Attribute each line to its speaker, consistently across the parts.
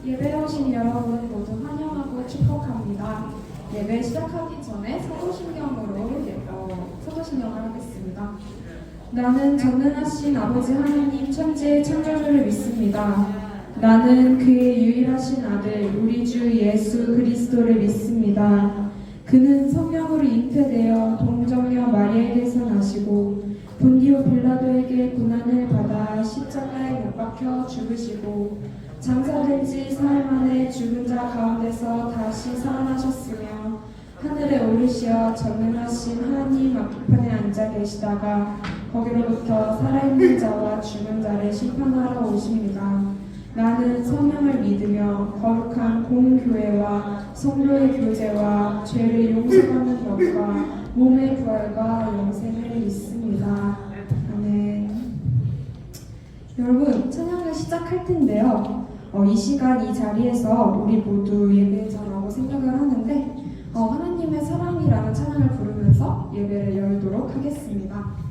Speaker 1: 예배에 오신 여러분 모두 환영하고 축복합니다. 예배 시작하기 전에 사도신경을 하겠습니다. 나는 전능하신 아버지 하나님 천지의 창조주를 믿습니다. 나는 그의 유일하신 아들 우리 주 예수 그리스도를 믿습니다. 그는 성령으로 잉태되어 동정녀 마리아에게서 나시고 본디오 빌라도에게 고난을 받아 십자가에 못 박혀 죽으시고 장사된 지 사흘 만에 죽은 자 가운데서 다시 살아나셨으며 하늘에 오르시어 전능하신 하나님 앞편에 앉아 계시다가 거기로부터 살아있는 자와 죽은 자를 심판하러 오십니다. 나는 성령을 믿으며 거룩한 공교회와 성도의 교제와 죄를 용서하는 법과 몸의 부활과 영생을 믿습니다. 아멘. 여러분, 찬양을 시작할 텐데요. 이 시간 이 자리에서 우리 모두 예배자라고 생각을 하는데 하나님의 사랑이라는 찬양을 부르면서 예배를 열도록 하겠습니다.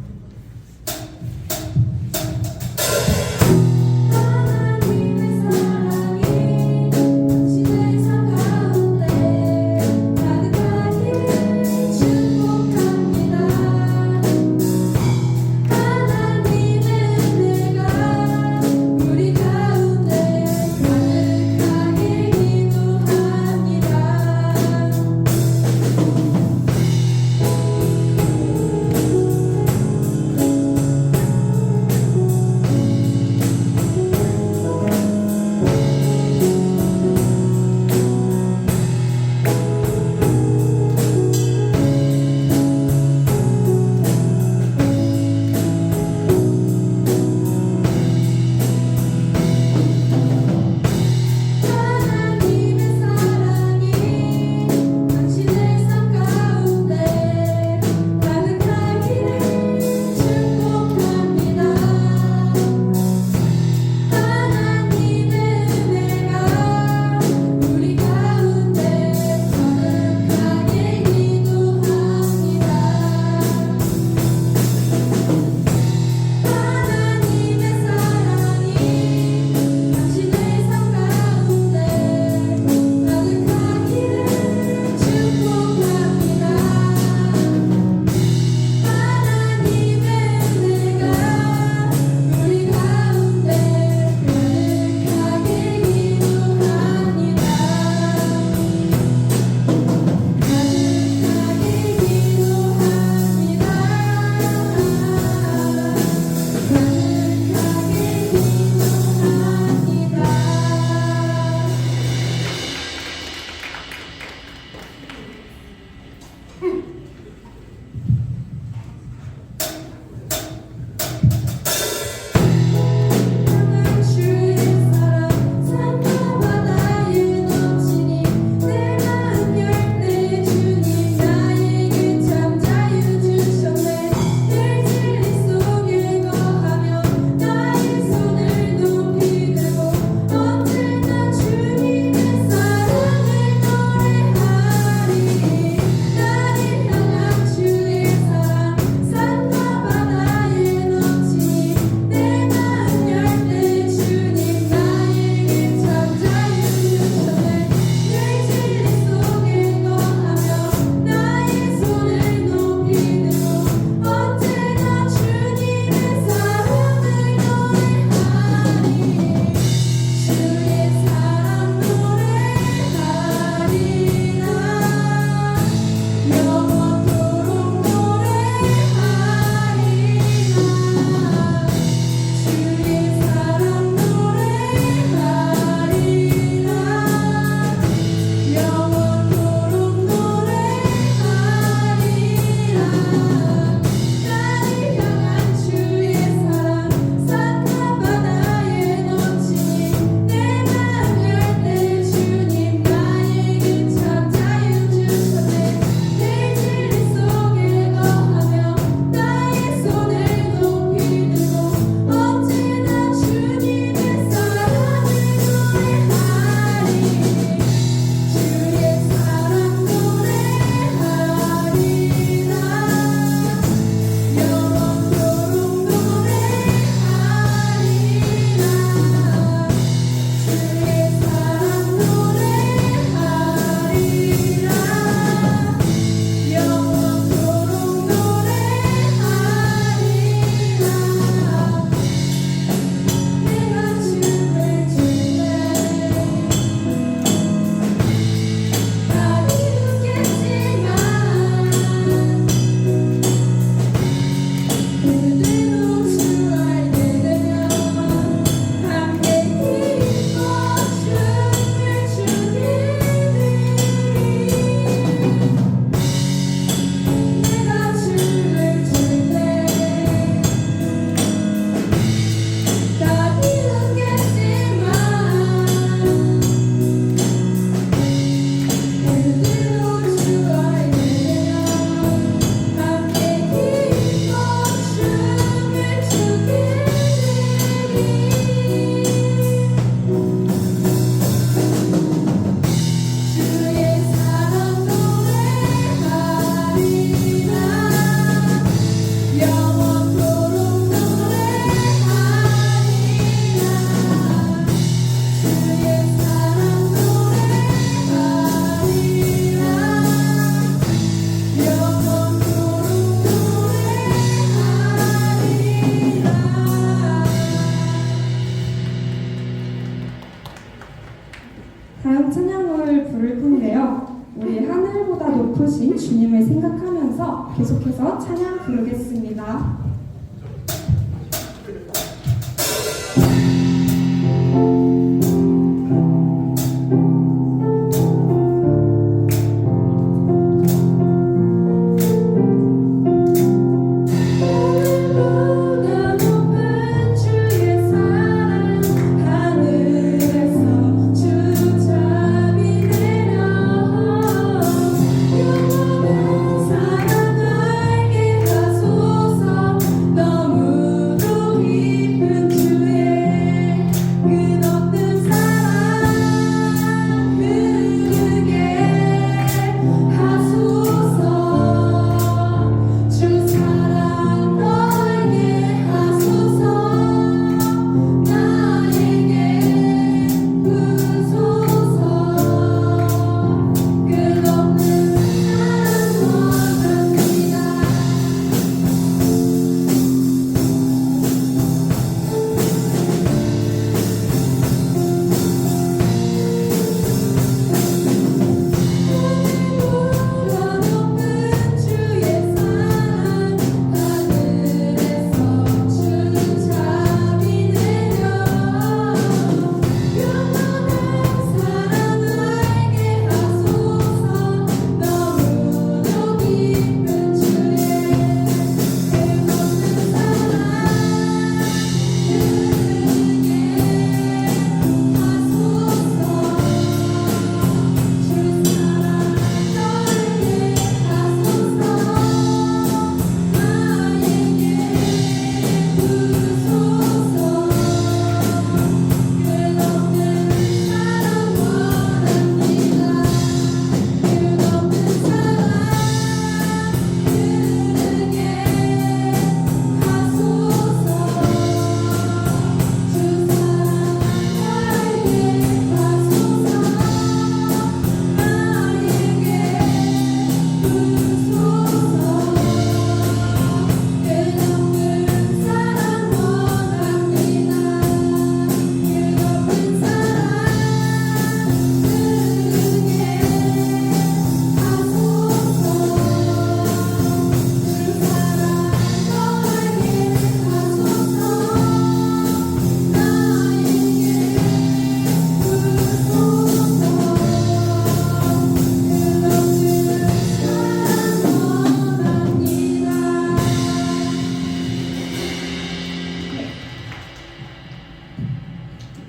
Speaker 1: 다음 찬양을 부를 텐데요. 우리 하늘보다 높으신 주님을 생각하면서 계속해서 찬양 부르겠습니다.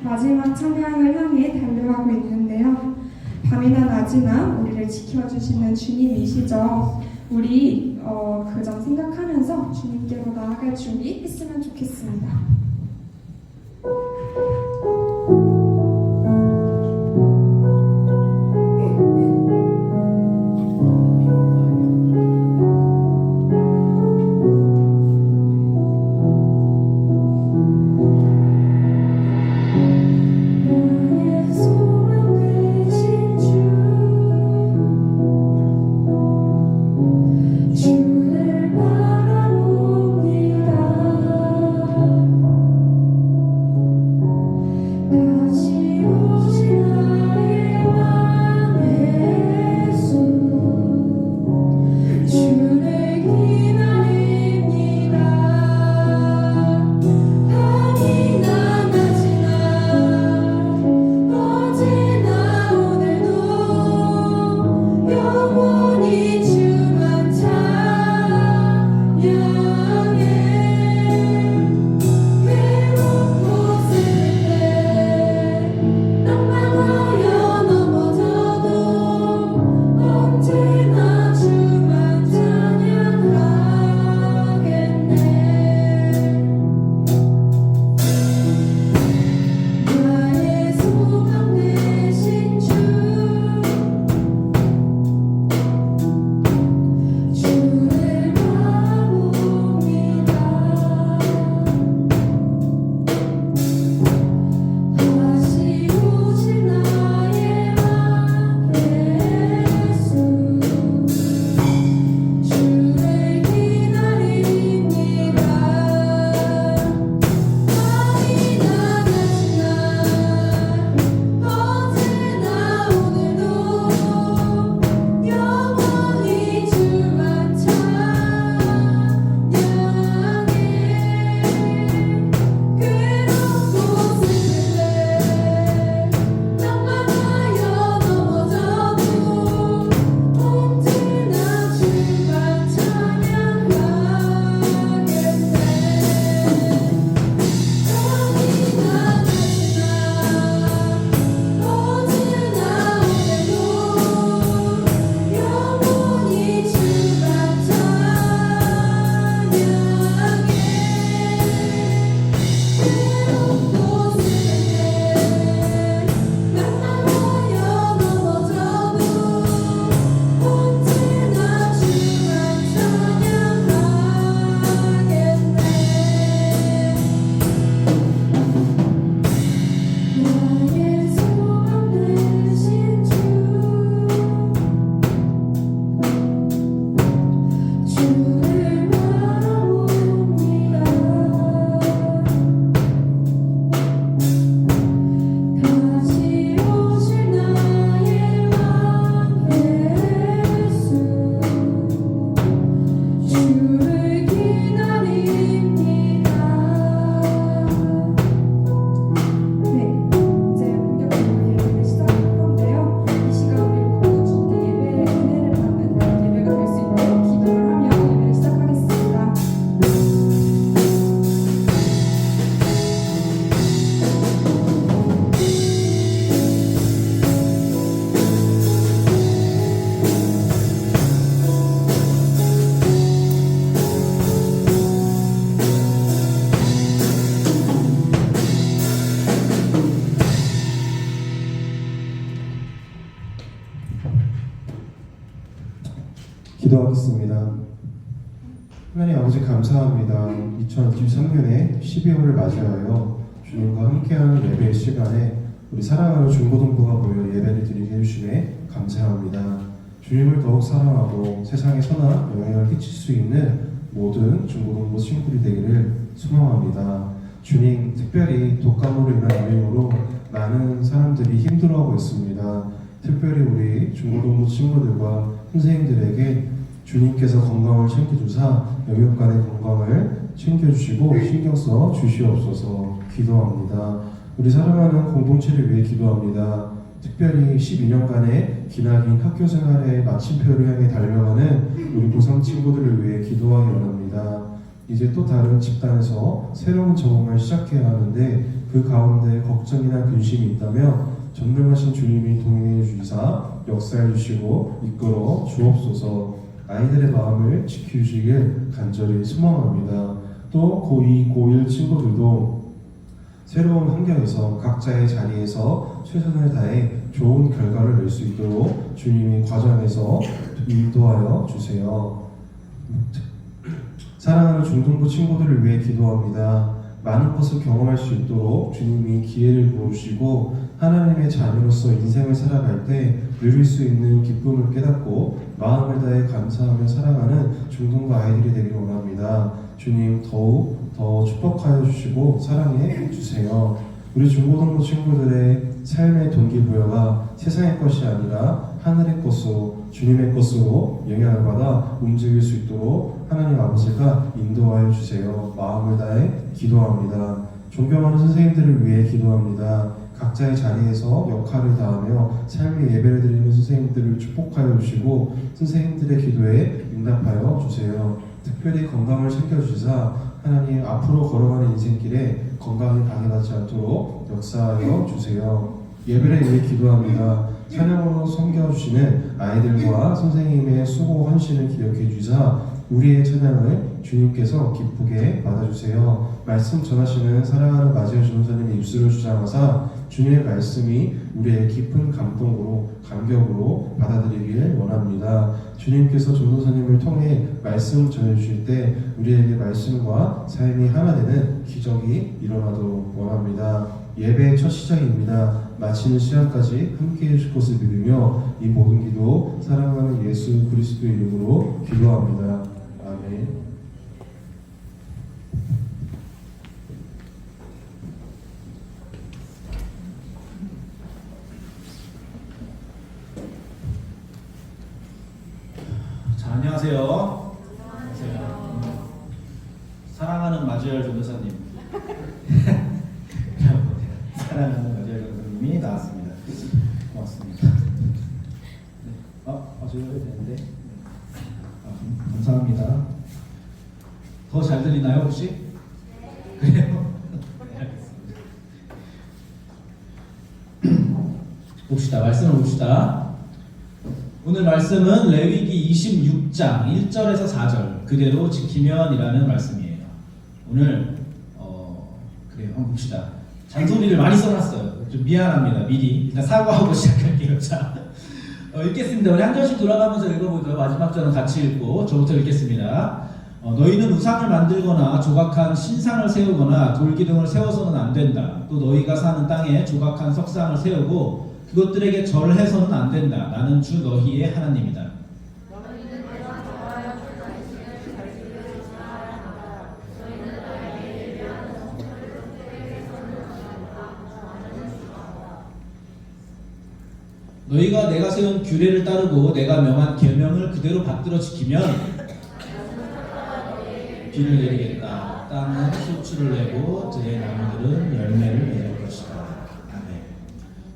Speaker 1: 마지막 찬양을 향해 달려가고 있는데요. 밤이나 낮이나 우리를 지켜주시는 주님이시죠. 우리 그 점 생각하면서 주님께로 나아갈 준비 했으면 좋겠습니다.
Speaker 2: 주를 바라봅니다. 기도하겠습니다. 하나님 아버지 감사합니다. 2023년에 12월을 맞이하여 주님과 함께하는 예배 시간에 우리 사랑하는 중고등부가 모여 예배를 드리게 해주심에 감사합니다. 주님을 더욱 사랑하고 세상에 선한 영향을 끼칠 수 있는 모든 중고등부 친구들이 되기를 소망합니다. 주님, 특별히 독감으로 인한 유행으로 많은 사람들이 힘들어하고 있습니다. 특별히 우리 중고등부 친구들과 선생님들에게 주님께서 건강을 챙겨주사 영육간의 건강을 챙겨주시고 신경써 주시옵소서 기도합니다. 우리 사랑하는 공동체를 위해 기도합니다. 특별히 12년간의 기나긴 학교 생활의 마침표를 향해 달려가는 우리 고3 친구들을 위해 기도하기 원합니다. 이제 또 다른 집단에서 새로운 적응을 시작해야 하는데 그 가운데 걱정이나 근심이 있다면 전능하신 주님이 동행해 주시사 역사해 주시고 이끌어 주옵소서. 아이들의 마음을 지켜주시길 간절히 소망합니다. 또 고2, 고1 친구들도 새로운 환경에서 각자의 자리에서 최선을 다해 좋은 결과를 낼 수 있도록 주님이 과정에서 인도하여 주세요. 사랑하는 중등부 친구들을 위해 기도합니다. 많은 것을 경험할 수 있도록 주님이 기회를 부어주시고 하나님의 자녀로서 인생을 살아갈 때 누릴 수 있는 기쁨을 깨닫고 마음을 다해 감사하며 사랑하는 중등부 아이들이 되기를 원합니다. 주님 더욱 더 축복하여 주시고 사랑해 주세요. 우리 중고등부 친구들의 삶의 동기부여가 세상의 것이 아니라 하늘의 것으로 주님의 것으로 영향을 받아 움직일 수 있도록 하나님 아버지가 인도하여 주세요. 마음을 다해 기도합니다. 존경하는 선생님들을 위해 기도합니다. 각자의 자리에서 역할을 다하며 삶의 예배를 드리는 선생님들을 축복하여 주시고 선생님들의 기도에 응답하여 주세요. 특별히 건강을 챙겨주시사 하나님 앞으로 걸어가는 인생길에 건강이 방해받지 않도록 역사하여 주세요. 예배를 위해 기도합니다. 찬양으로 섬겨주시는 아이들과 선생님의 수고 헌신을 기억해 주사 우리의 찬양을 주님께서 기쁘게 받아주세요. 말씀 전하시는 사랑하는 마지아 전도사님의 입술을 주장하사 주님의 말씀이 우리의 깊은 감동으로 감격으로 받아들이길 원합니다. 주님께서 전도사님을 통해 말씀 전해주실 때 우리에게 말씀과 삶이 하나 되는 기적이 일어나도록 원합니다. 예배의 첫 시작입니다. 마치는 시간까지 함께해 주실 것을 믿으며 이 모든 기도 사랑하는 예수 그리스도의 이름으로 기도합니다. 아멘.
Speaker 3: 자, 안녕하세요. 사랑하는 마주열 전도사님. 사랑하는 마주열 전도사님이 나왔습니다. 고맙습니다. 네. 제가 해야 되는데. 감사합니다. 더 잘 들리나요, 혹시? 그래요? 네, 알겠습니다. 봅시다. 말씀을 봅시다. 오늘 말씀은 레위기 26장 1절에서 4절 그대로 지키면이라는 말씀이에요. 오늘 그래요. 한번 봅시다. 잔소리를 많이 써놨어요. 좀 미안합니다. 미리 일단 사과하고 시작할게요. 자, 읽겠습니다. 우리 한 절씩 돌아가면서 읽어보죠. 마지막 절은 같이 읽고 저부터 읽겠습니다. 너희는 우상을 만들거나 조각한 신상을 세우거나 돌기둥을 세워서는 안 된다. 또 너희가 사는 땅에 조각한 석상을 세우고 그것들에게 절해서는 안 된다. 나는 주 너희의 하나님이다. 너희가 내가 세운 규례를 따르고 내가 명한 계명을 그대로 받들어 지키면 비를 내리겠다. 땅은 소출을 내고 들의 나무들은 열매를 맺을 것이다. 아멘.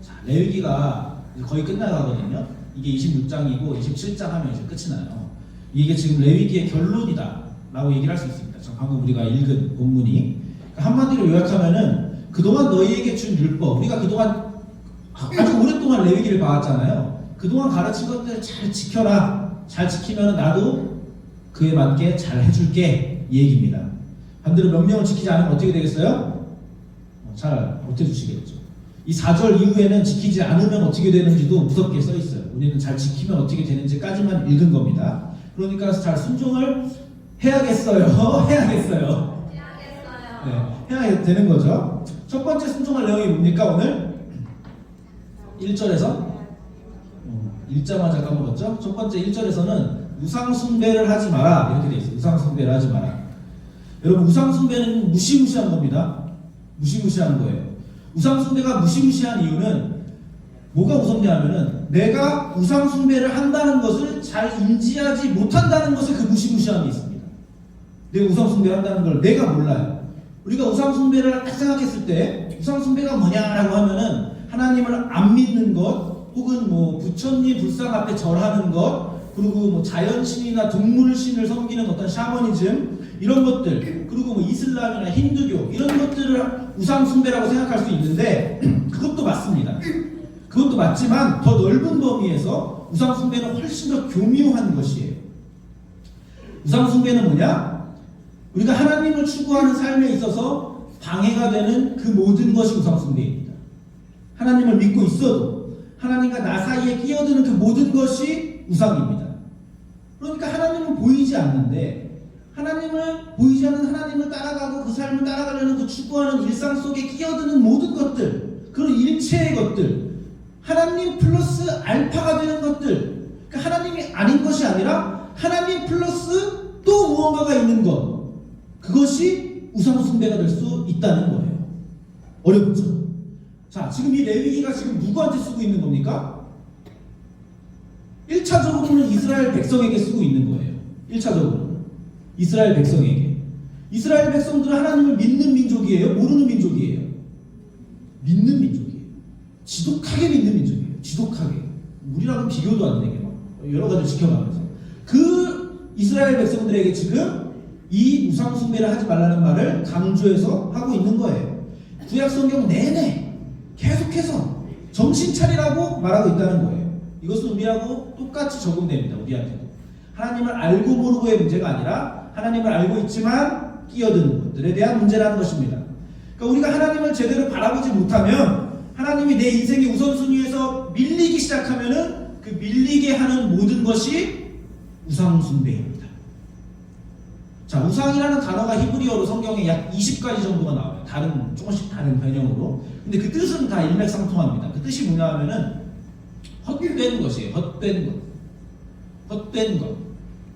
Speaker 3: 자, 레위기가 거의 끝나가거든요. 이게 26장이고 27장 하면 이제 끝이 나요. 이게 지금 레위기의 결론이다 라고 얘기를 할 수 있습니다. 방금 우리가 읽은 본문이 한마디로 요약하면은 그동안 너희에게 준 율법, 우리가 그동안 아주 오랫동안 레위기를 봐왔잖아요. 그동안 가르친 것들을 잘 지켜라. 잘 지키면 나도 그에 맞게 잘 해줄게 이 얘기입니다. 반대로 명령을 지키지 않으면 어떻게 되겠어요? 잘 못해주시겠죠. 이 4절 이후에는 지키지 않으면 어떻게 되는지도 무섭게 써있어요. 우리는 잘 지키면 어떻게 되는지까지만 읽은 겁니다. 그러니까 잘 순종을 해야겠어요. 해야겠어요. 네, 해야 되는 거죠. 첫 번째 순종할 내용이 뭡니까 오늘? 1절에서 1자만 까먹었죠? 첫 번째 1절에서는 우상숭배를 하지 마라 이렇게 돼 있어요. 우상숭배를 하지 마라. 여러분 우상숭배는 무시무시한 겁니다. 무시무시한 거예요. 우상숭배가 무시무시한 이유는 뭐가 무섭냐면은 내가 우상숭배를 한다는 것을 잘 인지하지 못한다는 것에 그 무시무시함이 있습니다. 내가 우상숭배를 한다는 걸 내가 몰라요. 우리가 우상숭배를 딱 생각했을 때 우상숭배가 뭐냐라고 하면은 하나님을 안 믿는 것 혹은 뭐 부처님 불상 앞에 절하는 것 그리고 뭐 자연신이나 동물신을 섬기는 어떤 샤머니즘 이런 것들 그리고 뭐 이슬람이나 힌두교 이런 것들을 우상숭배라고 생각할 수 있는데 그것도 맞습니다. 그것도 맞지만 더 넓은 범위에서 우상숭배는 훨씬 더 교묘한 것이에요. 우상숭배는 뭐냐? 우리가 하나님을 추구하는 삶에 있어서 방해가 되는 그 모든 것이 우상숭배입니다. 하나님을 믿고 있어도 하나님과 나 사이에 끼어드는 그 모든 것이 우상입니다. 그러니까 하나님은 보이지 않는데 하나님을 보이지 않는 하나님을 따라가고 그 삶을 따라가려는 그 추구하는 일상 속에 끼어드는 모든 것들 그런 일체의 것들 하나님 플러스 알파가 되는 것들 그러니까 하나님이 아닌 것이 아니라 하나님 플러스 또 무언가가 있는 것 그것이 우상숭배가 될 수 있다는 거예요. 어렵죠? 자, 지금 이 레위기가 지금 누구한테 쓰고 있는 겁니까? 1차적으로는 이스라엘 백성에게 쓰고 있는 거예요. 1차적으로는 이스라엘 백성에게. 이스라엘 백성들은 하나님을 믿는 민족이에요? 모르는 민족이에요? 믿는 민족이에요. 지독하게 믿는 민족이에요. 지독하게. 우리랑은 비교도 안 되게 막 여러 가지 지켜가면서 그 이스라엘 백성들에게 지금 이 우상숭배를 하지 말라는 말을 강조해서 하고 있는 거예요. 구약 성경 내내 계속해서 정신 차리라고 말하고 있다는 거예요. 이것은 우리하고 똑같이 적용됩니다. 우리한테도. 하나님을 알고 모르고의 문제가 아니라 하나님을 알고 있지만 끼어드는 것들에 대한 문제라는 것입니다. 그러니까 우리가 하나님을 제대로 바라보지 못하면 하나님이 내 인생의 우선순위에서 밀리기 시작하면은 그 밀리게 하는 모든 것이 우상숭배입니다. 자, 우상이라는 단어가 히브리어로 성경에 약 20가지 정도가 나와요. 조금씩 다른 변형으로. 근데 그 뜻은 다 일맥상통합니다. 그 뜻이 뭐냐 하면은 헛된 것이에요. 헛된 것. 헛된 것.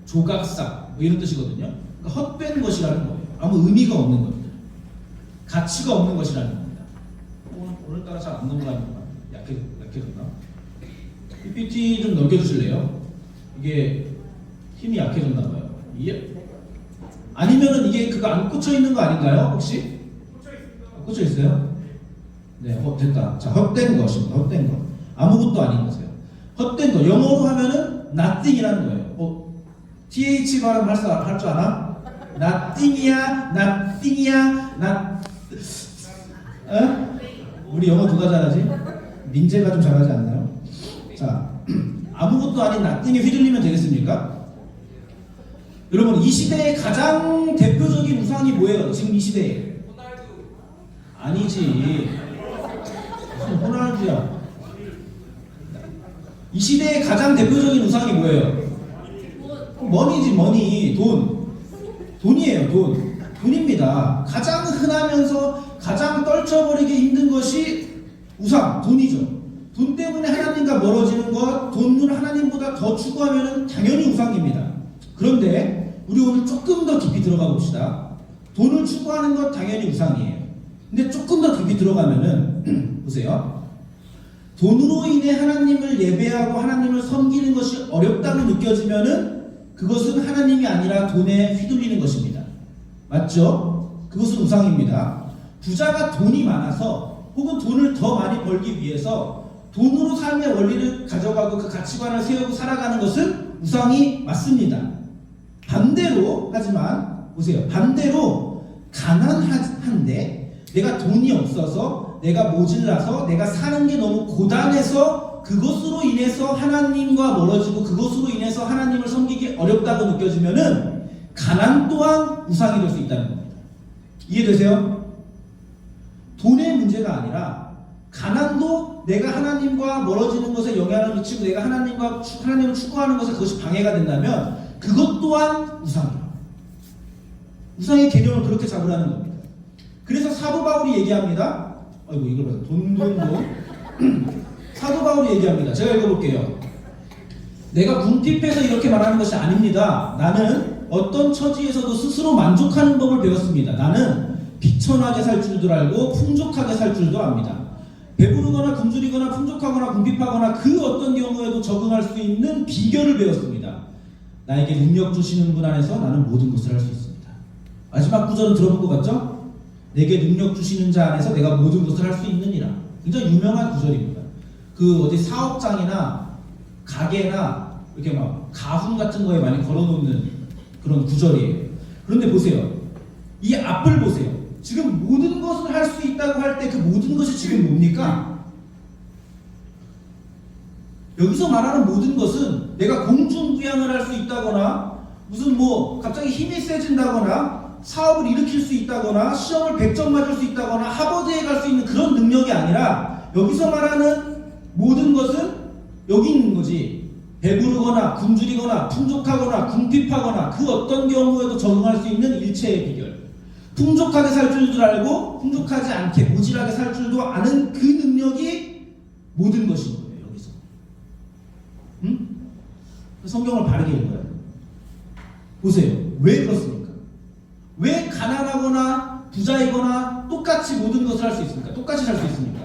Speaker 3: 조각상. 뭐 이런 뜻이거든요. 그러니까 헛된 것이라는 거예요. 아무 의미가 없는 것들. 가치가 없는 것이라는 겁니다. 오늘따라 잘 안 넘어가는 건가? 약해졌나? PPT 좀 넘겨주실래요? 이게 힘이 약해졌나봐요. 아니면은 이게 그거 안 꽂혀 있는 거 아닌가요? 혹시? 꽂혀 있어요? 네, 됐다. 자, 헛된 것입니다. 헛된 것. 아무것도 아닌 것이에요. 헛된 것. 영어로 하면은 nothing이라는 거예요. TH 발음 할 줄 아나? nothing이야, nothing이야, 우리 영어 누가 잘하지? 민재가 좀 잘하지 않나요? 자, 아무것도 아닌 nothing에 휘둘리면 되겠습니까? 여러분, 이 시대의 가장 대표적인 우상이 뭐예요? 지금 이 시대에? 아니지. 무슨 호날두야. 이 시대의 가장 대표적인 우상이 뭐예요? 머니지, 머니. 돈이에요, 돈. 돈입니다. 가장 흔하면서 가장 떨쳐버리기 힘든 것이 우상, 돈이죠. 돈 때문에 하나님과 멀어지는 것, 돈을 하나님보다 더 추구하면 당연히 우상입니다. 그런데 우리 오늘 조금 더 깊이 들어가 봅시다. 돈을 추구하는 것 당연히 우상이에요. 근데 조금 더 깊이 들어가면은 보세요. 돈으로 인해 하나님을 예배하고 하나님을 섬기는 것이 어렵다고 느껴지면은 그것은 하나님이 아니라 돈에 휘둘리는 것입니다. 맞죠? 그것은 우상입니다. 부자가 돈이 많아서 혹은 돈을 더 많이 벌기 위해서 돈으로 삶의 원리를 가져가고 그 가치관을 세우고 살아가는 것은 우상이 맞습니다. 반대로 하지만 보세요. 반대로 가난한데 내가 돈이 없어서 내가 모질라서 내가 사는 게 너무 고단해서 그것으로 인해서 하나님과 멀어지고 그것으로 인해서 하나님을 섬기기 어렵다고 느껴지면은 가난 또한 우상이 될 수 있다는 겁니다. 이해되세요? 돈의 문제가 아니라 가난도 내가 하나님과 멀어지는 것에 영향을 미치고 내가 하나님을 추구하는 것에 그것이 방해가 된다면 그것 또한 우상이에요. 우상의 개념을 그렇게 잡으라는 겁니다. 그래서 사도 바울이 얘기합니다. 아이고 이걸 봐서 돈 사도 바울이 얘기합니다. 제가 읽어볼게요. 내가 궁핍해서 이렇게 말하는 것이 아닙니다. 나는 어떤 처지에서도 스스로 만족하는 법을 배웠습니다. 나는 비천하게 살 줄도 알고 풍족하게 살 줄도 압니다. 배부르거나 굶주리거나 풍족하거나 궁핍하거나 그 어떤 경우에도 적응할 수 있는 비결을 배웠습니다. 나에게 능력 주시는 분 안에서 나는 모든 것을 할 수 있습니다. 마지막 구절은 들어본 것 같죠? 내게 능력 주시는 자 안에서 내가 모든 것을 할 수 있느니라. 굉장히 유명한 구절입니다. 그 어디 사업장이나 가게나 이렇게 막 가훈 같은 거에 많이 걸어놓는 그런 구절이에요. 그런데 보세요. 이 앞을 보세요. 지금 모든 것을 할 수 있다고 할 때 그 모든 것이 지금 뭡니까? 여기서 말하는 모든 것은 내가 공중부양을 할 수 있다거나 무슨 뭐 갑자기 힘이 세진다거나 사업을 일으킬 수 있다거나 시험을 100점 맞을 수 있다거나 하버드에 갈 수 있는 그런 능력이 아니라 여기서 말하는 모든 것은 여기 있는 거지. 배부르거나 굶주리거나 풍족하거나 궁핍하거나 그 어떤 경우에도 적응할 수 있는 일체의 비결. 풍족하게 살 줄도 알고 풍족하지 않게 모질하게 살 줄도 아는 그 능력이 모든 것인 거예요. 여기서. 응? 성경을 바르게 읽어야 돼요. 보세요. 왜 그렇습니까? 왜 가난하거나 부자이거나 똑같이 모든 것을 할 수 있습니까? 똑같이 살 수 있습니까?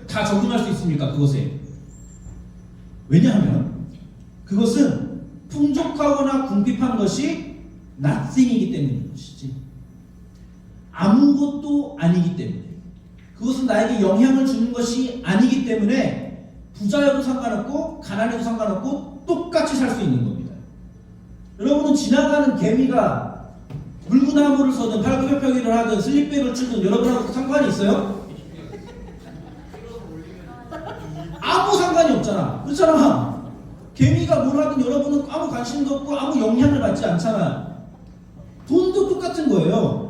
Speaker 3: 다 적응할 수 있습니까? 그것에. 왜냐하면 그것은 풍족하거나 궁핍한 것이 nothing이기 때문인 것이지 아무것도 아니기 때문에 그것은 나에게 영향을 주는 것이 아니기 때문에 부자여도 상관없고 가난해도 상관없고 똑같이 살 수 있는 겁니다. 여러분은 지나가는 개미가 물구나무를 서든 팔굽혀펴기를 하든 슬립백을 추든 여러분하고 상관이 있어요? 아무 상관이 없잖아. 그렇잖아. 개미가 뭘 하든 여러분은 아무 관심도 없고 아무 영향을 받지 않잖아. 돈도 똑같은 거예요.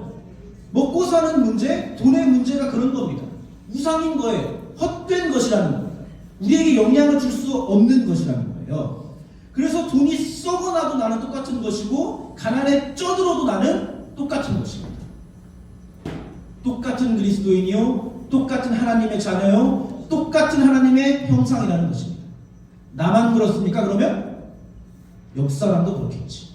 Speaker 3: 먹고 사는 문제, 돈의 문제가 그런 겁니다. 우상인 거예요. 헛된 것이라는 겁니다. 우리에게 영향을 줄 수 없는 것이라는 거예요. 그래서 돈이 썩어나도 나는 똑같은 것이고 가난에 쪄들어도 나는 똑같은 것입니다. 똑같은 그리스도인이요, 똑같은 하나님의 자녀요, 똑같은 하나님의 형상이라는 것입니다. 나만 그렇습니까? 그러면 옆 사람도 그렇겠지.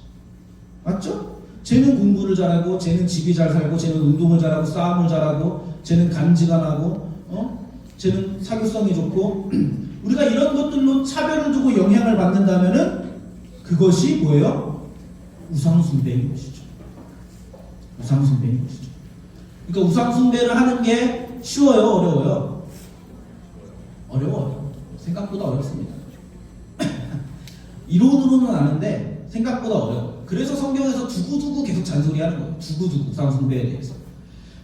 Speaker 3: 맞죠? 쟤는 공부를 잘하고, 쟤는 집이 잘 살고, 쟤는 운동을 잘하고, 싸움을 잘하고, 쟤는 간지가 나고, 쟤는 사교성이 좋고, 우리가 이런 것들로 차별을 두고 영향을 받는다면은 그것이 뭐예요? 우상숭배인 것이죠. 우상숭배인 것이죠. 그러니까 우상숭배를 하는 게 쉬워요? 어려워요? 어려워요. 생각보다 어렵습니다. 이론으로는 아는데 생각보다 어려워요. 그래서 성경에서 두고두고 계속 잔소리하는 거예요. 두고두고 우상숭배에 대해서.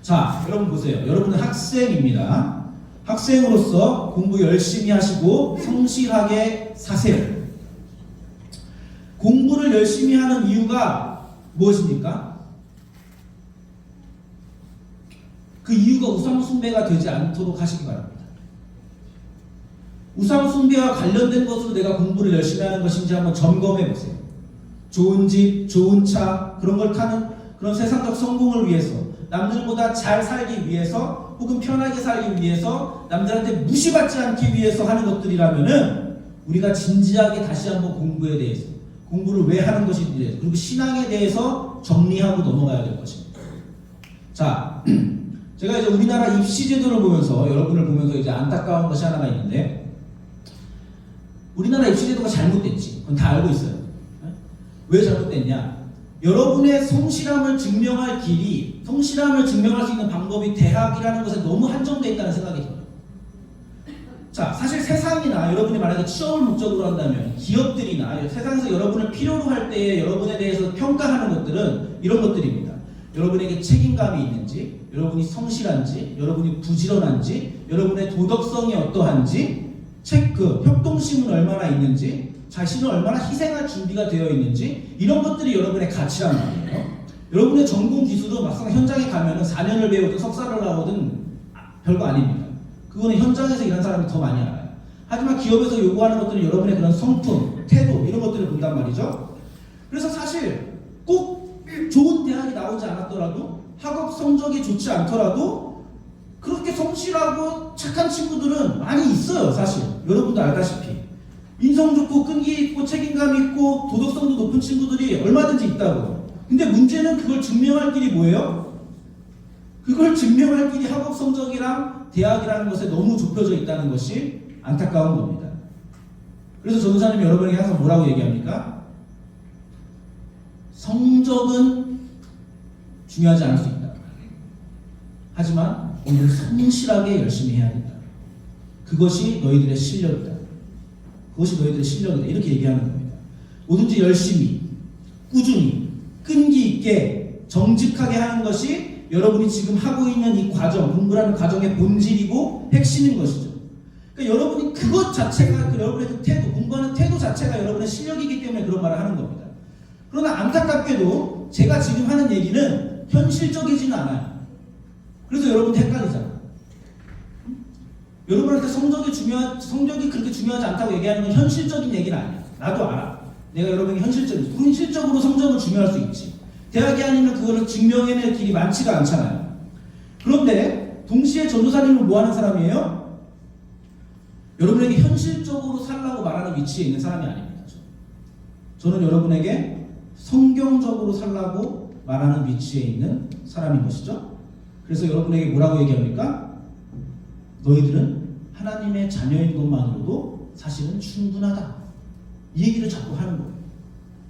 Speaker 3: 자, 여러분 보세요. 여러분은 학생입니다. 학생으로서 공부 열심히 하시고 성실하게 사세요. 공부를 열심히 하는 이유가 무엇입니까? 그 이유가 우상숭배가 되지 않도록 하시기 바랍니다. 우상숭배와 관련된 것으로 내가 공부를 열심히 하는 것인지 한번 점검해 보세요. 좋은 집, 좋은 차, 그런 걸 타는 그런 세상적 성공을 위해서, 남들보다 잘 살기 위해서, 혹은 편하게 살기 위해서, 남들한테 무시받지 않기 위해서 하는 것들이라면은 우리가 진지하게 다시 한번 공부에 대해서, 공부를 왜 하는 것인지에 대해서, 그리고 신앙에 대해서 정리하고 넘어가야 될 것입니다. 자, 제가 이제 우리나라 입시 제도를 보면서, 여러분을 보면서 이제 안타까운 것이 하나가 있는데, 우리나라 입시 제도가 잘못됐지. 그건 다 알고 있어요. 왜 잘못됐냐? 여러분의 성실함을 증명할 길이, 성실함을 증명할 수 있는 방법이 대학이라는 것에 너무 한정되어 있다는 생각이 들어요. 자, 사실 세상이나 여러분이 만약에 취업을 목적으로 한다면 기업들이나 세상에서 여러분을 필요로 할 때에 여러분에 대해서 평가하는 것들은 이런 것들입니다. 여러분에게 책임감이 있는지, 여러분이 성실한지, 여러분이 부지런한지, 여러분의 도덕성이 어떠한지, 체크, 협동심은 얼마나 있는지, 자신을 얼마나 희생할 준비가 되어 있는지, 이런 것들이 여러분의 가치란 말이에요. 여러분의 전공 기술은 막상 현장에 가면은 4년을 배우든 석사를 나오든 별거 아닙니다. 그거는 현장에서 일하는 사람이 더 많이 알아요. 하지만 기업에서 요구하는 것들은 여러분의 그런 성품, 태도, 이런 것들을 본단 말이죠. 그래서 사실 꼭 좋은 대학이 나오지 않았더라도 학업 성적이 좋지 않더라도 그렇게 성실하고 착한 친구들은 많이 있어요. 사실 여러분도 알다시피 인성 좋고 끈기 있고 책임감 있고 도덕성도 높은 친구들이 얼마든지 있다고요. 근데 문제는 그걸 증명할 길이 뭐예요? 그걸 증명할 길이 학업 성적이랑 대학이라는 것에 너무 좁혀져 있다는 것이 안타까운 겁니다. 그래서 전도사님이 여러분에게 항상 뭐라고 얘기합니까? 성적은 중요하지 않을 수 있다. 하지만 오늘 성실하게 열심히 해야 된다. 그것이 너희들의 실력이다. 그것이 너희들의 실력이다. 이렇게 얘기하는 겁니다. 뭐든지 열심히, 꾸준히, 끈기 있게, 정직하게 하는 것이 여러분이 지금 하고 있는 이 과정, 공부라는 과정의 본질이고 핵심인 것이죠. 그러니까 여러분이 그것 자체가 여러분의 그 태도, 공부하는 태도 자체가 여러분의 실력이기 때문에 그런 말을 하는 겁니다. 그러나 안타깝게도 제가 지금 하는 얘기는 현실적이지는 않아요. 그래서 여러분도 헷갈리잖아. 여러분한테 성적이 그렇게 중요하지 않다고 얘기하는 건 현실적인 얘기는 아니야. 나도 알아. 내가 여러분에게 현실적으로 성적은 중요할 수 있지. 대학이 아니면 그거를 증명해낼 길이 많지가 않잖아요. 그런데 동시에 전도사님은 뭐 하는 사람이에요? 여러분에게 현실적으로 살라고 말하는 위치에 있는 사람이 아닙니다. 저는 여러분에게 성경적으로 살라고 말하는 위치에 있는 사람인 것이죠. 그래서 여러분에게 뭐라고 얘기합니까? 너희들은 하나님의 자녀인 것만으로도 사실은 충분하다. 이 얘기를 자꾸 하는 거예요.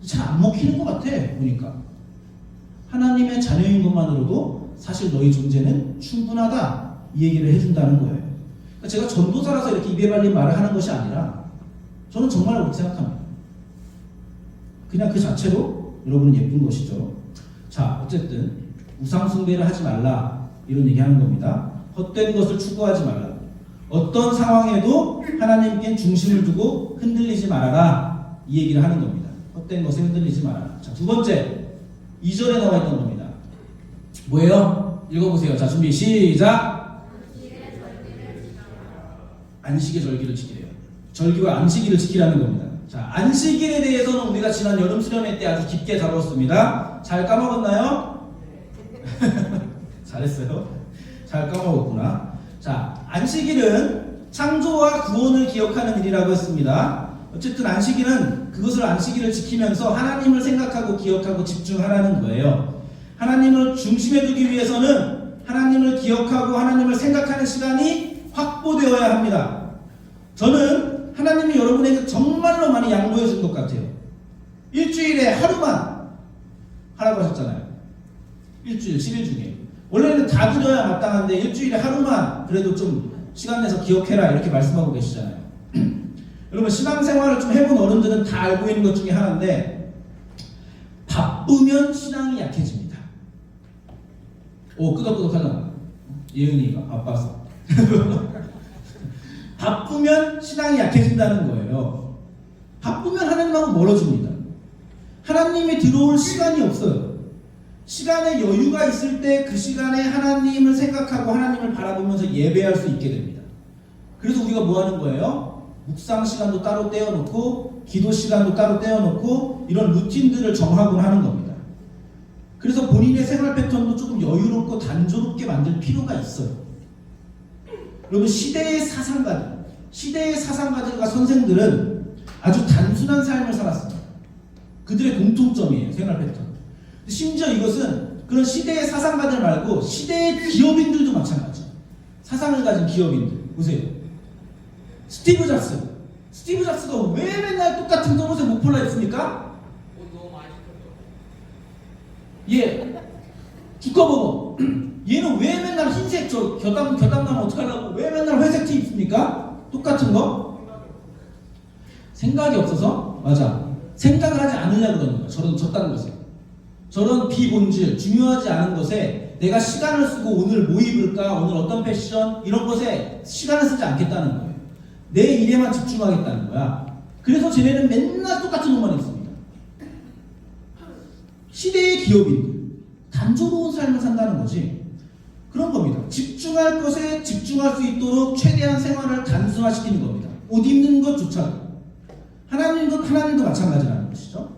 Speaker 3: 잘 안 먹히는 것 같아 보니까. 하나님의 자녀인 것만으로도 사실 너희 존재는 충분하다. 이 얘기를 해준다는 거예요. 그러니까 제가 전도사라서 이렇게 입에 발린 말을 하는 것이 아니라 저는 정말 그렇게 생각합니다. 그냥 그 자체로 여러분은 예쁜 것이죠. 자, 어쨌든 우상 숭배를 하지 말라 이런 얘기하는 겁니다. 헛된 것을 추구하지 말라. 어떤 상황에도 하나님께 중심을 두고 흔들리지 말아라 이 얘기를 하는 겁니다. 헛된 것에 흔들리지 말아라. 자, 두 번째 2절에 나와 있던 겁니다. 뭐예요? 읽어보세요. 자, 준비 시작. 안식의 절기를 지키래요. 절기와 안식일을 지키라는 겁니다. 자, 안식일에 대해서는 우리가 지난 여름 수련회 때 아주 깊게 다뤘습니다. 잘 까먹었나요? 잘했어요. 잘 까먹었구나. 자, 안식일은 창조와 구원을 기억하는 일이라고 했습니다. 어쨌든 안식일은 그것을 안식일을 지키면서 하나님을 생각하고 기억하고 집중하라는 거예요. 하나님을 중심에 두기 위해서는 하나님을 기억하고 하나님을 생각하는 시간이 확보되어야 합니다. 저는 하나님이 여러분에게 정말로 많이 양보해 준 것 같아요. 일주일에 하루만 하라고 하셨잖아요. 일주일, 10일 중에. 원래는 다 드려야 마땅한데 일주일에 하루만 그래도 좀 시간 내서 기억해라 이렇게 말씀하고 계시잖아요. 여러분 신앙생활을 좀 해본 어른들은 다 알고 있는 것 중에 하나인데 바쁘면 신앙이 약해집니다. 오, 끄덕끄덕하잖아. 예은이가 바빠서. 바쁘면 신앙이 약해진다는 거예요. 바쁘면 하나님하고 멀어집니다. 하나님이 들어올 시간이 없어요. 시간에 여유가 있을 때 그 시간에 하나님을 생각하고 하나님을 바라보면서 예배할 수 있게 됩니다. 그래서 우리가 뭐 하는 거예요? 묵상 시간도 따로 떼어놓고 기도 시간도 따로 떼어놓고 이런 루틴들을 정하곤 하는 겁니다. 그래서 본인의 생활 패턴도 조금 여유롭고 단조롭게 만들 필요가 있어요. 여러분 시대의 사상가들과 선생들은 아주 단순한 삶을 살았습니다. 그들의 공통점이에요. 생활 패턴. 심지어 이것은 그런 시대의 사상가들 말고 시대의 기업인들도 마찬가지예요. 사상을 가진 기업인들 보세요. 스티브 잡스가 왜 맨날 똑같은 검은색 목폴라 입습니까? 예, 두꺼버거. 얘는 왜 맨날 흰색 저 겨담 나면 어떡하려고 왜 맨날 회색 티 입습니까? 똑같은 거? 생각이 없어서? 맞아. 생각을 하지 않으려고 그러는 거야. 저딴 것에. 저런 비본질, 중요하지 않은 것에 내가 시간을 쓰고 오늘 뭐 입을까, 오늘 어떤 패션 이런 것에 시간을 쓰지 않겠다는 거예요. 내 일에만 집중하겠다는 거야. 그래서 쟤네는 맨날 똑같은 옷만 입습니다. 시대의 기업인들 단조로운 삶을 산다는 거지. 그런 겁니다. 집중할 것에 집중할 수 있도록 최대한 생활을 단순화시키는 겁니다. 옷 입는 것조차도. 하나님도 마찬가지라는 것이죠.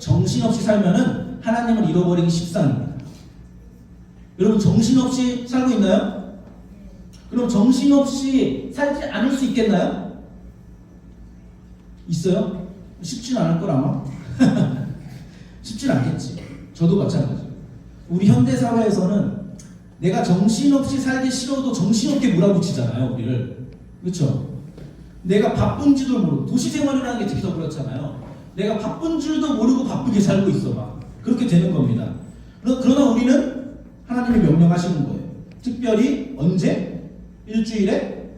Speaker 3: 정신없이 살면은 하나님을 잃어버리기 십상입니다. 여러분 정신없이 살고 있나요? 그럼 정신없이 살지 않을 수 있겠나요? 있어요? 쉽지는 않을 걸 아마. 쉽진 않겠지. 저도 마찬가지예요. 우리 현대사회에서는 내가 정신없이 살기 싫어도 정신없게 몰아붙이잖아요, 우리를. 그렇죠? 내가 바쁜 줄도 모르고, 도시생활이라는 게 특히 더 그렇잖아요. 내가 바쁜 줄도 모르고 바쁘게 살고 있어, 막. 그렇게 되는 겁니다. 그러나 우리는 하나님이 명령하시는 거예요. 특별히 언제? 일주일에?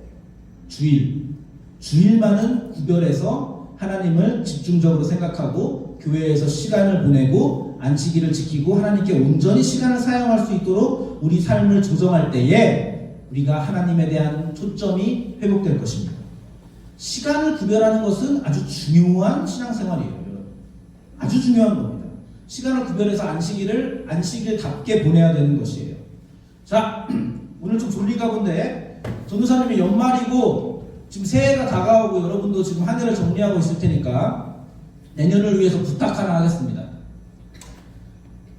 Speaker 3: 주일만은 구별해서 하나님을 집중적으로 생각하고 교회에서 시간을 보내고 안식일을 지키고 하나님께 온전히 시간을 사용할 수 있도록 우리 삶을 조정할 때에 우리가 하나님에 대한 초점이 회복될 것입니다. 시간을 구별하는 것은 아주 중요한 신앙생활이에요. 아주 중요한 겁니다. 시간을 구별해서 안식일답게 보내야 되는 것이에요. 자, 오늘 좀 졸리가 본데 전도사님이 연말이고 지금 새해가 다가오고 여러분도 지금 한 해를 정리하고 있을 테니까 내년을 위해서 부탁 하나 하겠습니다.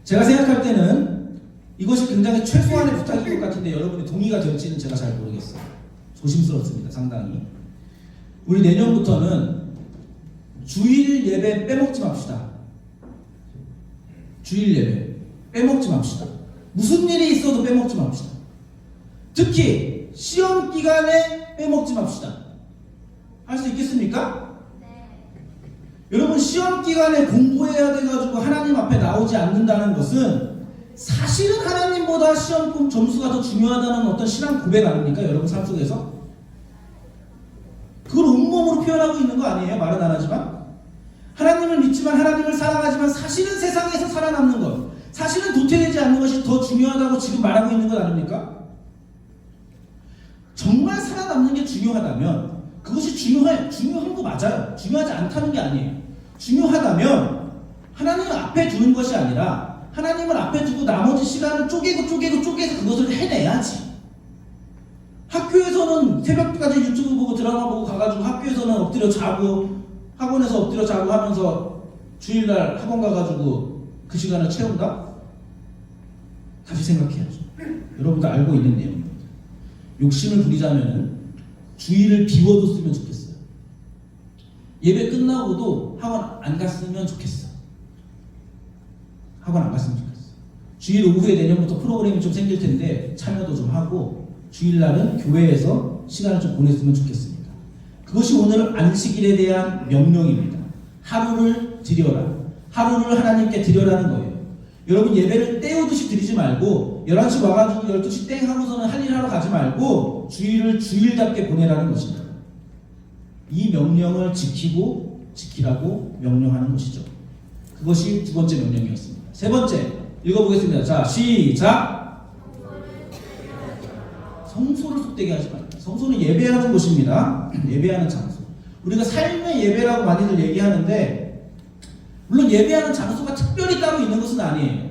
Speaker 3: 제가 생각할 때는 이것이 굉장히 최소한의 부탁인 것 같은데 여러분이 동의가 될지는 제가 잘 모르겠어요. 조심스럽습니다. 상당히. 우리 내년부터는 주일 예배 빼먹지 맙시다. 주일 예배 빼먹지 맙시다. 무슨 일이 있어도 빼먹지 맙시다. 특히 시험 기간에 빼먹지 맙시다. 할 수 있겠습니까? 네. 여러분 시험 기간에 공부해야 돼가지고 하나님 앞에 나오지 않는다는 것은 사실은 하나님보다 시험 점수가 더 중요하다는 어떤 신앙 고백 아닙니까? 여러분 삶 속에서? 그걸 온몸으로 표현하고 있는 거 아니에요? 말은 안 하지만 하나님을 믿지만 하나님을 사랑하지만 사실은 세상에서 살아남는 것, 사실은 도태되지 않는 것이 더 중요하다고 지금 말하고 있는 것 아닙니까? 정말 살아남는 게 중요하다면 그것이 중요한 거 맞아요. 중요하지 않다는 게 아니에요. 중요하다면 하나님을 앞에 두는 것이 아니라 하나님을 앞에 두고 나머지 시간을 쪼개서 그것을 해내야지. 학교에서는 새벽까지 유튜브 보고 드라마 보고 가가지고 학교에서는 엎드려 자고 학원에서 엎드려 자고 하면서 주일날 학원 가가지고 그 시간을 채운다? 다시 생각해야죠. 여러분도 알고 있는 내용입니다. 욕심을 부리자면은 주일을 비워뒀으면 좋겠어요. 예배 끝나고도 학원 안 갔으면 좋겠어. 학원 안 갔으면 좋겠어. 주일 오후에 내년부터 프로그램이 좀 생길 텐데 참여도 좀 하고 주일날은 교회에서 시간을 좀 보냈으면 좋겠습니다. 그것이 오늘 안식일에 대한 명령입니다. 하루를 드려라. 하루를 하나님께 드려라는 거예요. 여러분 예배를 때우듯이 드리지 말고 11시 와가지고 12시 땡 하고서는 할 일 하러 가지 말고 주일을 주일답게 보내라는 것입니다. 이 명령을 지키라고 명령하는 것이죠. 그것이 두 번째 명령이었습니다. 세 번째 읽어보겠습니다. 자, 시작! 성소를 속되게 하지 말라. 성소는 예배하는 곳입니다. 예배하는 장소. 우리가 삶의 예배라고 많이들 얘기하는데 물론 예배하는 장소가 특별히 따로 있는 것은 아니에요.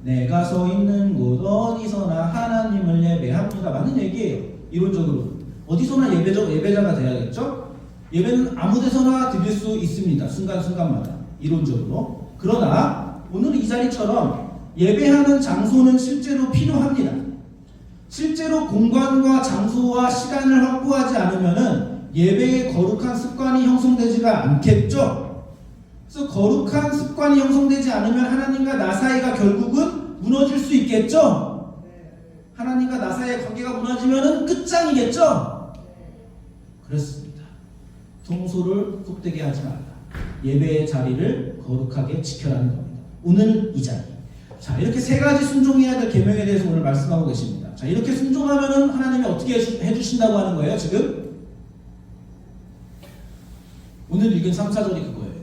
Speaker 3: 내가 서 있는 곳 어디서나 하나님을 예배합니다. 맞는 얘기예요. 이론적으로 어디서나 예배자가 돼야겠죠. 예배는 아무 데서나 드릴 수 있습니다. 순간순간마다 이론적으로. 그러나 오늘 이 자리처럼 예배하는 장소는 실제로 필요합니다. 실제로 공간과 장소와 시간을 확보하지 않으면은 예배의 거룩한 습관이 형성되지가 않겠죠. 그래서 거룩한 습관이 형성되지 않으면 하나님과 나 사이가 결국은 무너질 수 있겠죠. 하나님과 나 사이의 관계가 무너지면은 끝장이겠죠. 그렇습니다. 성소를 속되게 하지 말라. 예배의 자리를 거룩하게 지켜라는 겁니다. 오늘 이 자리. 자, 이렇게 세 가지 순종해야 될 계명에 대해서 오늘 말씀하고 계십니다. 자, 이렇게 순종하면은 하나님이 어떻게 해주신다고 하는 거예요, 지금? 오늘 읽은 3, 4절이 그거예요.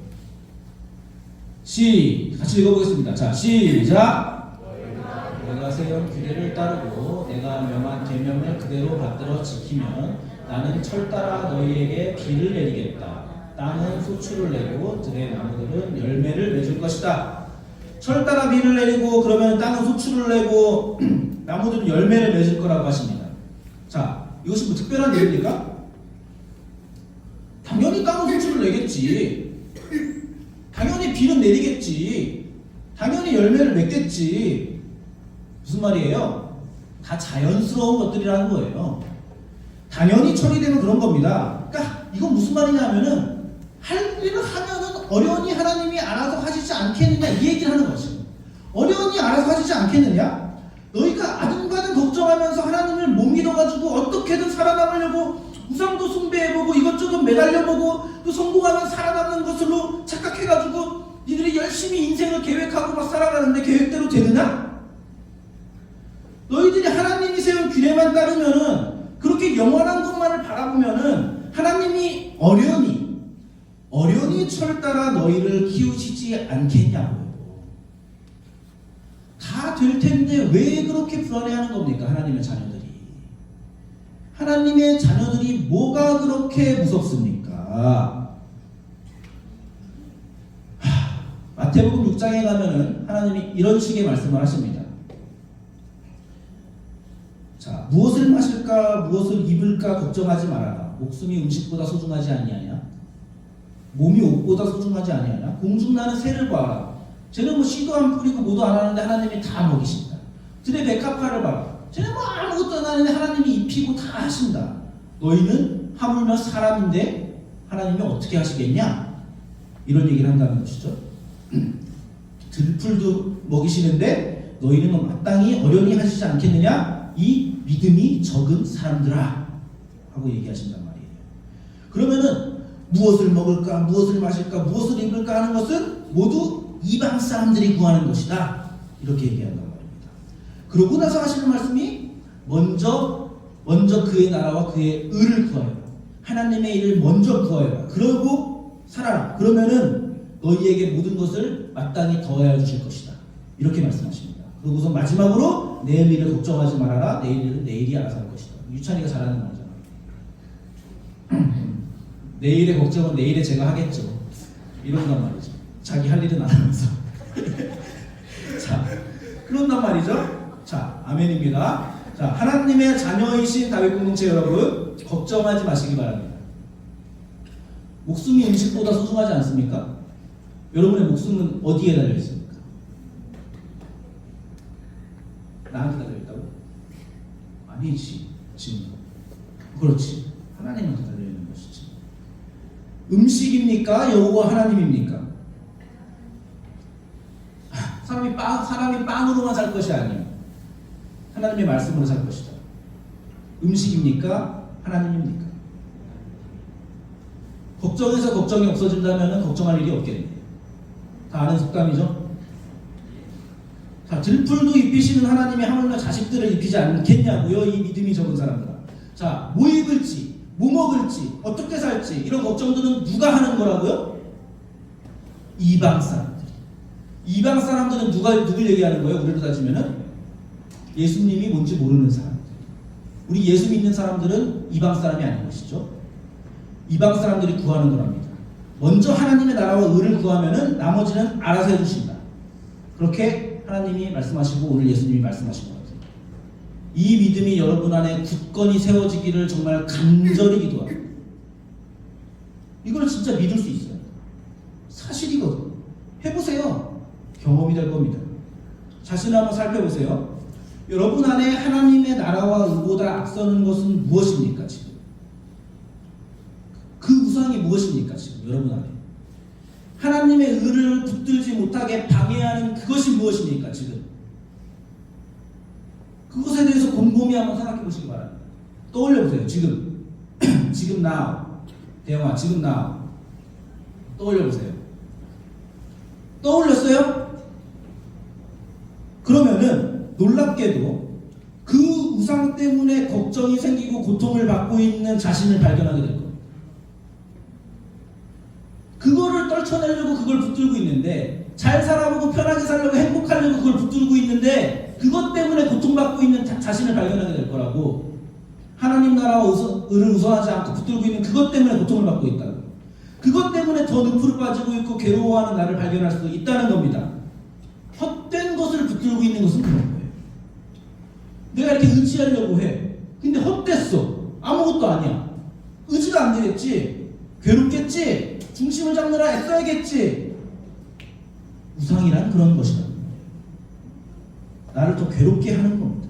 Speaker 3: 같이 읽어보겠습니다. 자, 시작! 내가 세운 규례를 따르고 내가 명한 계명을 그대로 받들어 지키면 나는 철 따라 너희에게 비를 내리겠다. 땅은 소출을 내고 들의 나무들은 열매를 맺을 것이다. 철 따라 비를 내리고 그러면 땅은 소출을 내고 나무들은 열매를 맺을 거라고 하십니다. 자, 이것이 뭐 특별한 일입니까? 당연히 땅은 소출을 내겠지. 당연히 비는 내리겠지. 당연히 열매를 맺겠지. 무슨 말이에요? 다 자연스러운 것들이라는 거예요. 당연히 처리되면 그런 겁니다. 그러니까 이건 무슨 말이냐면은 할 일을 하면은 어련히 하나님이 알아서 하시지 않겠느냐 이 얘기를 하는 거지. 어련히 알아서 하시지 않겠느냐? 너희가 아등바등 걱정하면서 하나님을 못 믿어가지고 어떻게든 살아남으려고 우상도 숭배해보고 이것저것 매달려보고 또 성공하면 살아남는 것으로 착각해가지고 니들이 열심히 인생을 계획하고 막 살아가는데 계획대로 되느냐? 너희들이 하나님이 세운 규례만 따르면은 그렇게 영원한 것만을 바라보면은 하나님이 어련히 철 따라 너희를 키우시지 않겠냐고요. 다 될 텐데 왜 그렇게 불안해하는 겁니까? 하나님의 자녀들이. 하나님의 자녀들이 뭐가 그렇게 무섭습니까? 마태복음 6장에 가면은 하나님이 이런 식의 말씀을 하십니다. 자, 무엇을 마실까, 무엇을 입을까 걱정하지 말아라. 목숨이 음식보다 소중하지 아니하냐? 몸이 옷보다 소중하지 아니하냐? 공중나는 새를 봐라. 쟤는 뭐 씨도 안 뿌리고 뭐도 안 하는데 하나님이 다 먹이신다. 들의 백합화를 봐라. 쟤는 뭐 아무것도 안 하는데 하나님이 입히고 다 하신다. 너희는 하물며 사람인데 하나님이 어떻게 하시겠냐? 이런 얘기를 한다는 것이죠. 들풀도 먹이시는데 너희는 마땅히 어련히 하시지 않겠느냐? 이 믿음이 적은 사람들아 하고 얘기하신단 말이에요. 그러면은 무엇을 먹을까, 무엇을 마실까, 무엇을 입을까 하는 것은 모두 이방 사람들이 구하는 것이다. 이렇게 얘기한단 말입니다. 그러고 나서 하시는 말씀이 먼저 그의 나라와 그의 의를 구하여라. 하나님의 일을 먼저 구하여라. 그러고 살아라. 그러면은 너희에게 모든 것을 마땅히 더하여 주실 것이다. 이렇게 말씀하십니다. 그러고서 마지막으로 내일 일을 걱정하지 말아라. 내일 일은 내일이 알아서 할 것이다. 유찬이가 잘하는 말이잖아. 내일의 걱정은 내일에 제가 하겠죠. 이런단 말이죠. 자기 할 일은 안 하면서. 자, 그런단 말이죠. 자, 아멘입니다. 자, 하나님의 자녀이신 다윗 공동체 여러분, 걱정하지 마시기 바랍니다. 목숨이 음식보다 소중하지 않습니까? 여러분의 목숨은 어디에 달려 있습니까? 나한테 달려 있다고? 아니지, 지금. 그렇지. 하나님한테 달려 있는 것이지. 음식입니까? 여호와 하나님입니까? 사람이 빵으로만 살 것이 아니에요. 하나님의 말씀으로 살 것이다. 음식입니까? 하나님입니까? 걱정해서 걱정이 없어진다면 걱정할 일이 없겠네요. 다 아는 속담이죠? 자, 들풀도 입히시는 하나님이 하물며 자식들을 입히지 않겠냐고요? 이 믿음이 적은 사람들아. 자, 뭐 입을지, 뭐 먹을지, 어떻게 살지 이런 걱정들은 누가 하는 거라고요? 이방 사람들이. 이방 사람들은 누굴 얘기하는 거예요? 우리로 따지면은 예수님이 뭔지 모르는 사람들. 우리 예수 믿는 사람들은 이방 사람이 아닌 것이죠. 이방 사람들이 구하는 거랍니다. 먼저 하나님의 나라와 의를 구하면은 나머지는 알아서 해주신다. 그렇게 하나님이 말씀하시고 오늘 예수님이 말씀하신 것 같아요. 이 믿음이 여러분 안에 굳건히 세워지기를 정말 간절히 기도합니다. 이걸 진짜 믿을 수 있어요. 사실이거든. 해보세요. 경험이 될 겁니다. 자신을 한번 살펴보세요. 여러분 안에 하나님의 나라와 의보다 앞서는 것은 무엇입니까 지금? 그 우상이 무엇입니까 지금 여러분 안에? 하나님의 의를 붙들지 못하게 방해하는 그것이 무엇입니까 지금? 그것에 대해서 곰곰이 한번 생각해 보시기 바랍니다. 떠올려 보세요. 지금 지금 now 대영아 지금 now 떠올려 보세요. 떠올렸어요? 그러면은 놀랍게도 그 우상 때문에 걱정이 생기고 고통을 받고 있는 자신을 발견하게 될 겁니다. 그거를 떨쳐내려고 그걸 붙들고 있는데, 잘 살아보고 편하게 살려고 행복하려고 그걸 붙들고 있는데 그것 때문에 고통받고 있는 자신을 발견하게 될 거라고. 하나님 나라와 의를 우선하지 않고 붙들고 있는 그것 때문에 고통을 받고 있다고. 그것 때문에 더 늪으로 빠지고 있고 괴로워하는 나를 발견할 수도 있다는 겁니다. 헛된 것을 붙들고 있는 것은 그런 거예요. 내가 이렇게 의지하려고 해. 근데 헛됐어. 아무것도 아니야. 의지가 안 되겠지. 괴롭겠지. 중심을 잡느라 애써야겠지. 우상이란 그런 것이다. 나를 더 괴롭게 하는 겁니다.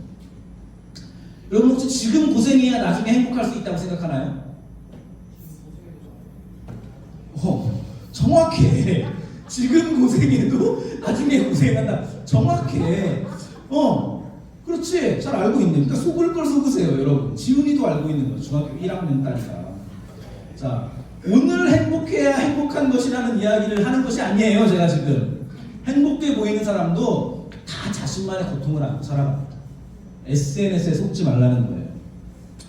Speaker 3: 여러분 혹시 지금 고생해야 나중에 행복할 수 있다고 생각하나요? 정확해. 지금 고생해도 나중에 고생한다. 정확해. 그렇지. 잘 알고 있네. 그러니까 속을 걸 속으세요, 여러분. 지훈이도 알고 있는 거죠. 중학교 1학년 딸이가. 자, 오늘 행복해야 행복한 것이라는 이야기를 하는 것이 아니에요. 제가 지금 행복해 보이는 사람도 다 자신만의 고통을 안고 살아갑니다. SNS에 속지 말라는 거예요.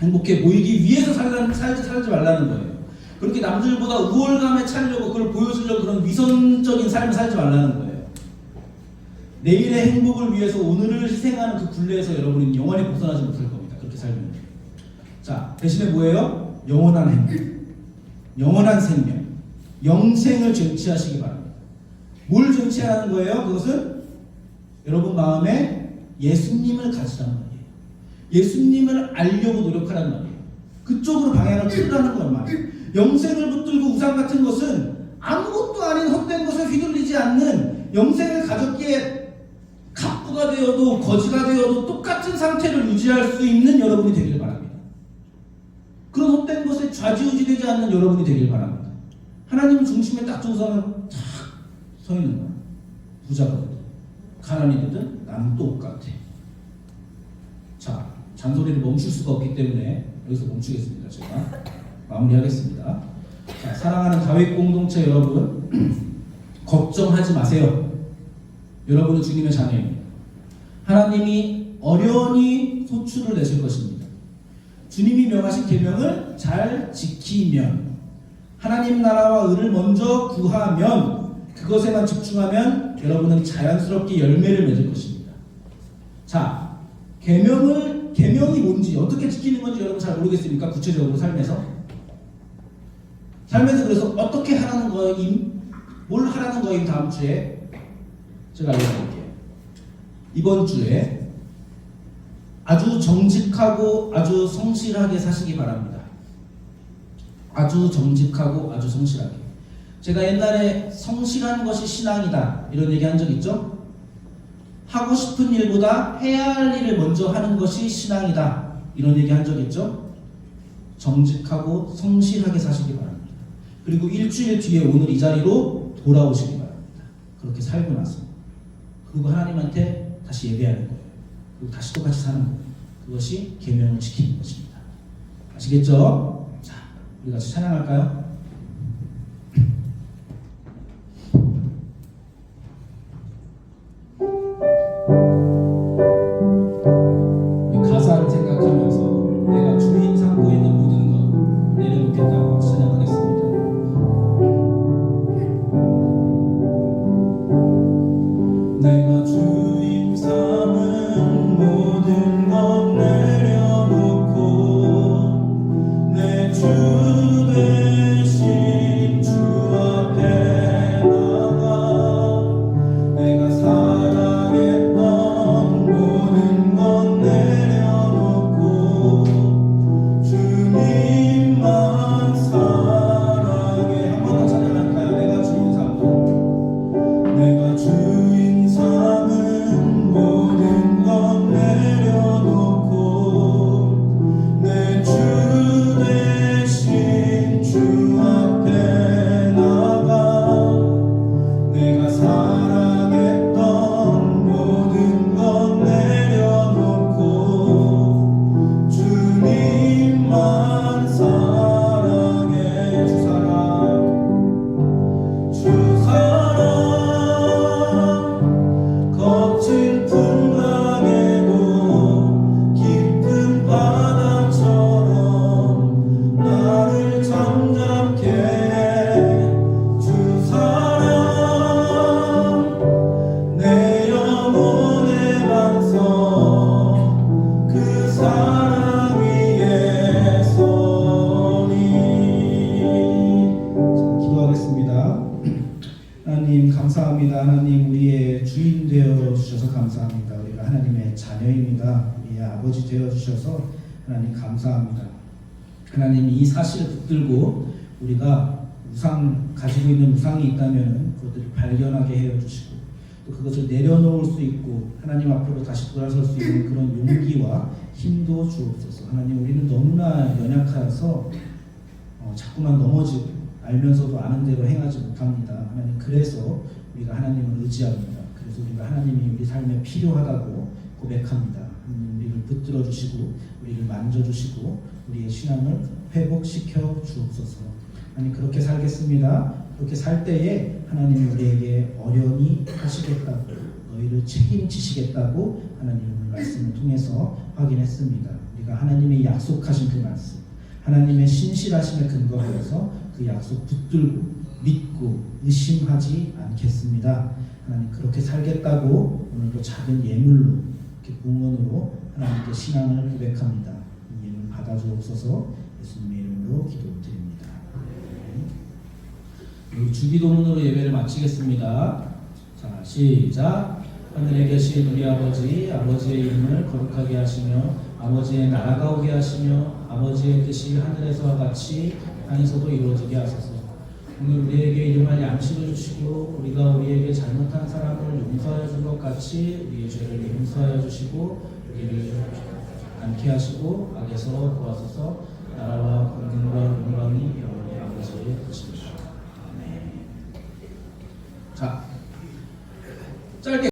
Speaker 3: 행복해 보이기 위해서 살지 말라는 거예요. 그렇게 남들보다 우월감에 차려고 그걸 보여주려고 그런 위선적인 삶을 살지 말라는 거예요. 내일의 행복을 위해서 오늘을 희생하는 그 굴레에서 여러분은 영원히 벗어나지 못할 겁니다. 그렇게 살면. 자, 대신에 뭐예요? 영원한 행복, 영원한 생명, 영생을 쟁취하시기 바랍니다. 뭘 쟁취하는 거예요? 그것은 여러분 마음에 예수님을 가지라는 말이에요. 예수님을 알려고 노력하라는 말이에요. 그쪽으로 방향을 틀라는 건 말이에요. 영생을 붙들고 우상 같은 것은 아무것도 아닌 헛된 것에 휘둘리지 않는 영생을 가졌기에 갑부가 되어도 거지가 되어도 똑같은 상태를 유지할 수 있는 여러분이 되길 바랍니다. 그런 헛된 것에 좌지우지되지 않는 여러분이 되길 바랍니다. 하나님 중심에 딱 두고서는 탁 서 있는 거야. 부자가 되든 가난이 되든 나는 똑같아. 자, 잔소리를 멈출 수가 없기 때문에 여기서 멈추겠습니다. 제가 마무리하겠습니다. 자, 사랑하는 다윗 공동체 여러분, 걱정하지 마세요. 여러분은 주님의 자녀입니다. 하나님이 어련히 소출을 내실 것입니다. 주님이 명하신 계명을 잘 지키면, 하나님 나라와 의를 먼저 구하면, 그것에만 집중하면 여러분은 자연스럽게 열매를 맺을 것입니다. 자, 계명이 뭔지, 어떻게 지키는 건지 여러분 잘 모르겠습니까? 구체적으로 삶에서 그래서 어떻게 하라는 거임, 뭘 하라는 거임 다음 주에 제가 알려드릴게요. 이번 주에 아주 정직하고 아주 성실하게 사시기 바랍니다. 아주 정직하고 아주 성실하게. 제가 옛날에 성실한 것이 신앙이다 이런 얘기 한 적 있죠? 하고 싶은 일보다 해야 할 일을 먼저 하는 것이 신앙이다 이런 얘기 한 적 있죠? 정직하고 성실하게 사시기 바랍니다. 그리고 일주일 뒤에 오늘 이 자리로 돌아오시기 바랍니다. 그렇게 살고 나서 그리고 하나님한테 다시 예배하는 거예요. 그리고 다시 똑같이 사는 거예요. 그것이 계명을 지키는 것입니다. 아시겠죠? 자, 우리 같이 찬양할까요? 가사를 생각하면서 내가 주인 삼고 있는 모든 것 내려놓겠다고 찬양하겠습니다. 내가 주인 삼은 모든 것 내려놓고 내 주 대신 주 앞에 나가 내가 사랑했던 모든 것 내려놓고 주님만 사랑해. 한 번 더 찬양할까요? 내가 주인 삼은 내가 주인 삼은 모든 것 내려놓고 내 주 대신 주 앞에 나가 내가 사랑했던 모든 것 내려놓고 주님만 사랑해. 주 사랑 거친 풍랑에도 깊은 바다처럼 나를 잠잠케 해. 주 사랑 내 영혼의 반석 그 사랑 위에 서리. 자, 기도하겠습니다. 하나님 감사합니다. 하나님 우리의 주인 되어 주셔서 감사합니다. 우리가 하나님의 자녀입니다. 우리의 아버지 되어 주셔서 하나님 감사합니다. 하나님 이 사실을 붙들고 우리가 가지고 있는 우상이 있다면 그것들을 발견하게 해 주시고 또 그것을 내려놓을 수 있고 하나님 앞으로 다시 돌아설 수 있는 그런 용기와 힘도 주옵소서. 하나님, 우리는 너무나 연약하여서 자꾸만 넘어지고 알면서도 아는 대로 행하지 못합니다. 하나님, 그래서 우리가 하나님을 의지합니다. 그래서 우리가 하나님이 우리 삶에 필요하다고 고백합니다. 하나님, 우리를 붙들어 주시고 우리를 만져 주시고 우리의 신앙을 회복시켜 주옵소서. 하나님, 그렇게 살겠습니다. 그렇게 살 때에 하나님이 우리에게 어련히 하시겠다고, 너희를 책임지시겠다고 하나님 오늘 말씀을 통해서 확인했습니다. 우리가 하나님의 약속하신 그 말씀, 하나님의 신실하심에 근거하여서 그 약속 붙들고 믿고 의심하지 않겠습니다. 하나님, 그렇게 살겠다고 오늘도 작은 예물로, 이렇게 봉헌으로 하나님께 신앙을 고백합니다. 이 예물 받아주옵소서. 예수님의 이름으로 기도드립니다. 우리 주기도문으로 예배를 마치겠습니다. 자, 시작. 하늘에 계신 우리 아버지, 아버지의 이름을 거룩하게 하시며 아버지의 나라가 오게 하시며 아버지의 뜻이 하늘에서와 같이 땅에서도 이루어지게 하소서. 오늘 우리에게 일용할 양식을 주시고 우리가 우리에게 잘못한 사람을 용서하여 준 것 같이 우리의 죄를 용서하여 주시고 우리를 않게 하시고 악에서 구하소서. 나라와 권능과 영광이 영원히 아버지의 것입니다. 자, 짧게